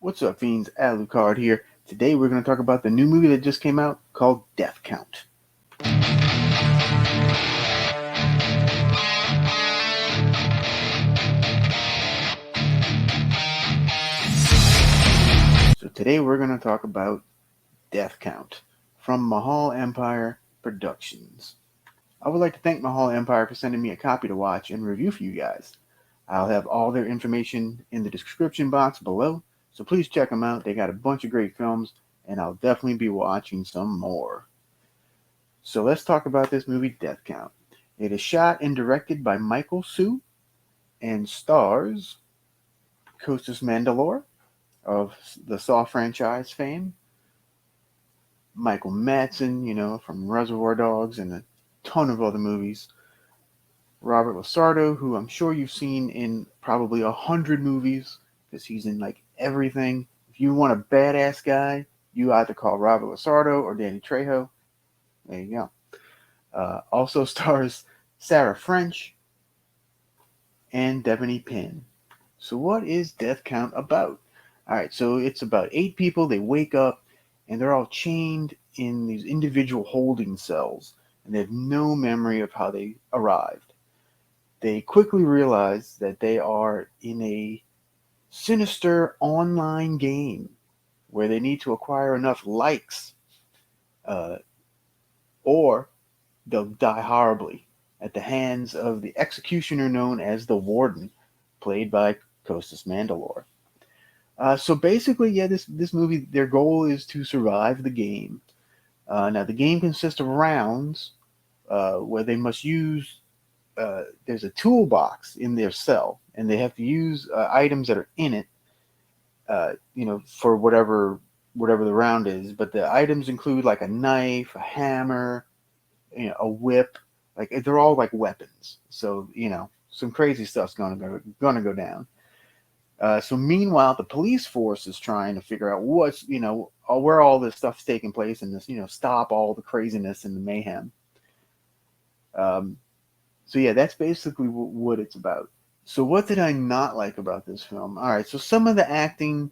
What's up, fiends? Alucard here. Today we're going to talk about the new movie that just came out called Death Count. So today we're going to talk about Death Count from Mahal Empire Productions. I would like to thank Mahal Empire for sending me a copy to watch and review for you guys. I'll have all their information in the description box below, so please check them out. They got a bunch of great films, and I'll definitely be watching some more. So let's talk about this movie, Death Count. It is shot and directed by Michael Sue and stars Costas Mandylor of the Saw franchise fame, Michael Madsen, from Reservoir Dogs and a ton of other movies, Robert Lasardo, who I'm sure you've seen in probably 100 movies because he's in like everything. If you want a badass guy, you either call Robert Lasardo or Danny Trejo. There you go. Also stars Sarah French and Devony Pin. So what is Death Count about? All right, so it's about 8 people. They wake up and they're all chained in these individual holding cells, and they have no memory of how they arrived. They quickly realize that they are in a sinister online game where they need to acquire enough likes, uh, or they'll die horribly at the hands of the executioner known as the Warden, played by Costas Mandylor. So basically, yeah, this movie, their goal is to survive the game. Now, the game consists of rounds where they must use. There's a toolbox in their cell, and they have to use items that are in it. For whatever the round is. But the items include like a knife, a hammer, a whip. Like they're all like weapons. So some crazy stuff's gonna go down. So meanwhile, the police force is trying to figure out where all this stuff's taking place and this, stop all the craziness and the mayhem. Um, so yeah, that's basically what it's about. So what did I not like about this film? All right, so some of the acting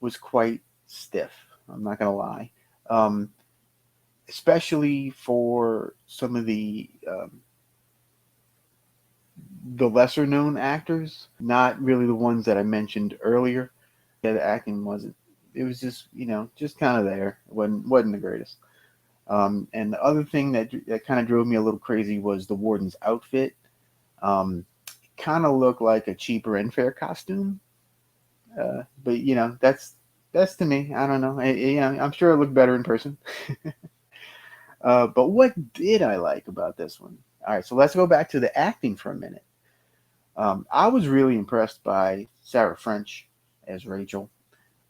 was quite stiff. I'm not gonna lie, um, especially for some of the lesser known actors, not really the ones that I mentioned earlier. Yeah, the acting wasn't. It was just just kind of there. It wasn't the greatest. And the other thing that kind of drove me a little crazy was the warden's outfit. It kind of looked like a cheaper and fair costume. But that's to me. I don't know. I'm sure it looked better in person. But what did I like about this one? All right, so let's go back to the acting for a minute. I was really impressed by Sarah French as Rachel.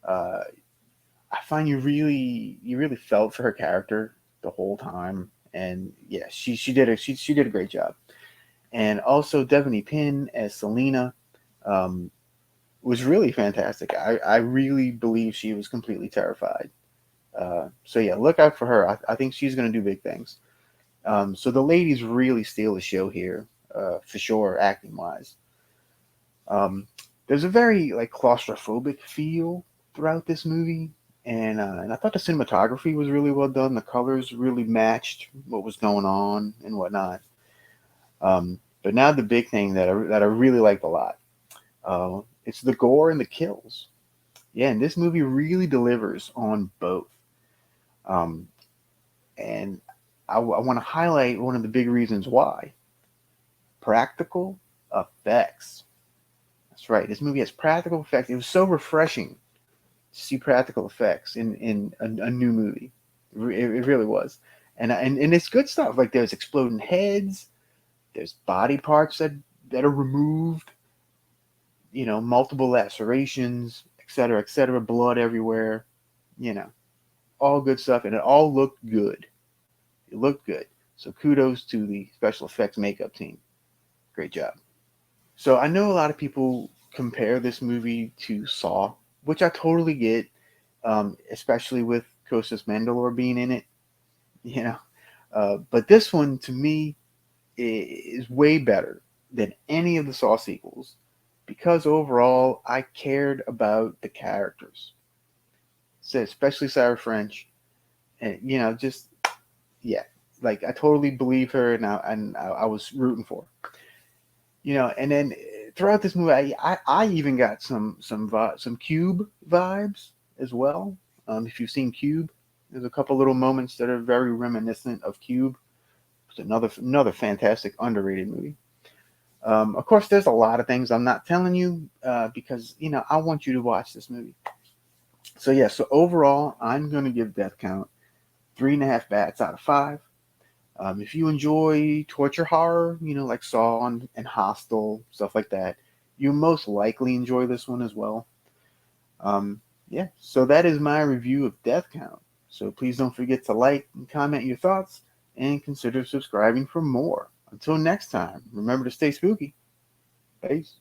Uh, I find you really felt for her character the whole time, and yeah, she did a great job. And also Devony Pin as Selena um, was really fantastic. I really believe she was completely terrified. So yeah, look out for her. I think she's going to do big things. So the ladies really steal the show here, for sure, acting wise. Um, there's a very like claustrophobic feel throughout this movie, and I thought the cinematography was really well done. The colors really matched what was going on and whatnot. But now the big thing that I really liked a lot, it's the gore and the kills. Yeah, and this movie really delivers on both. Um, and I want to highlight one of the big reasons why: practical effects. That's right. This movie has practical effects. It was so refreshing to see practical effects in a new movie. It really was, and it's good stuff. Like there's exploding heads, there's body parts that are removed, multiple lacerations, etc., etc., blood everywhere, you know, all good stuff, and it all looked good. It looked good. So kudos to the special effects makeup team. Great job. So I know a lot of people compare this movie to Saw, which I totally get, especially with Costas Mandylor being in it. You know, but this one to me is way better than any of the Saw sequels because overall I cared about the characters. especially Sarah French, and just yeah, like I totally believe her, and I was rooting for her. And then throughout this movie, I even got some Cube vibes as well. If you've seen Cube, there's a couple little moments that are very reminiscent of Cube. It's another fantastic underrated movie. Of course, there's a lot of things I'm not telling you because I want you to watch this movie. So yeah, so overall, I'm gonna give Death Count 3.5 bats out of 5. If you enjoy torture horror, like Saw and Hostel, stuff like that, you most likely enjoy this one as well. Yeah, so that is my review of Death Count. So please don't forget to like and comment your thoughts and consider subscribing for more. Until next time, remember to stay spooky. Peace.